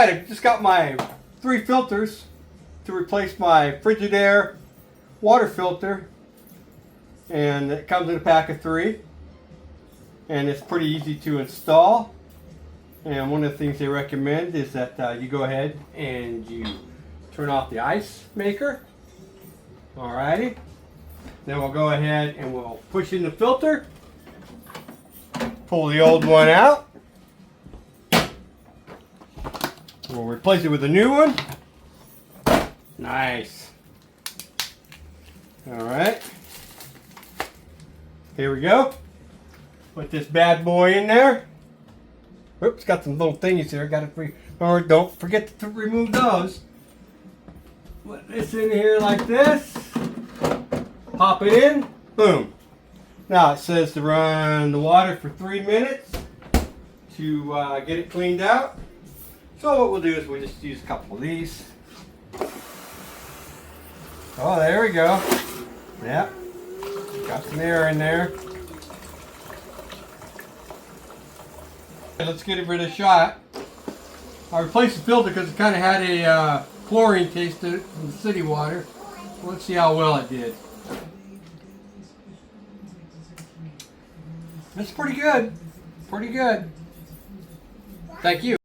Alright, I've just got my 3 filters to replace my Frigidaire water filter, and it comes in a pack of 3, and it's pretty easy to install. And one of the things they recommend is that you go ahead and you turn off the ice maker. Alrighty, then we'll go ahead and we'll push in the filter, pull the old one out. We'll replace it with a new one. Nice. Alright. Here we go. Put this bad boy in there. Oops, got some little thingies here. Got to or don't forget to remove those. Put this in here like this. Pop it in. Boom. Now it says to run the water for 3 minutes to get it cleaned out. So what we'll do is we'll just use a couple of these. Oh, there we go. Yep. Got some air in there. Let's get it rid of the shot. I replaced the filter because it kind of had a chlorine taste to it from the city water. Let's see how well it did. That's pretty good. Pretty good. Thank you.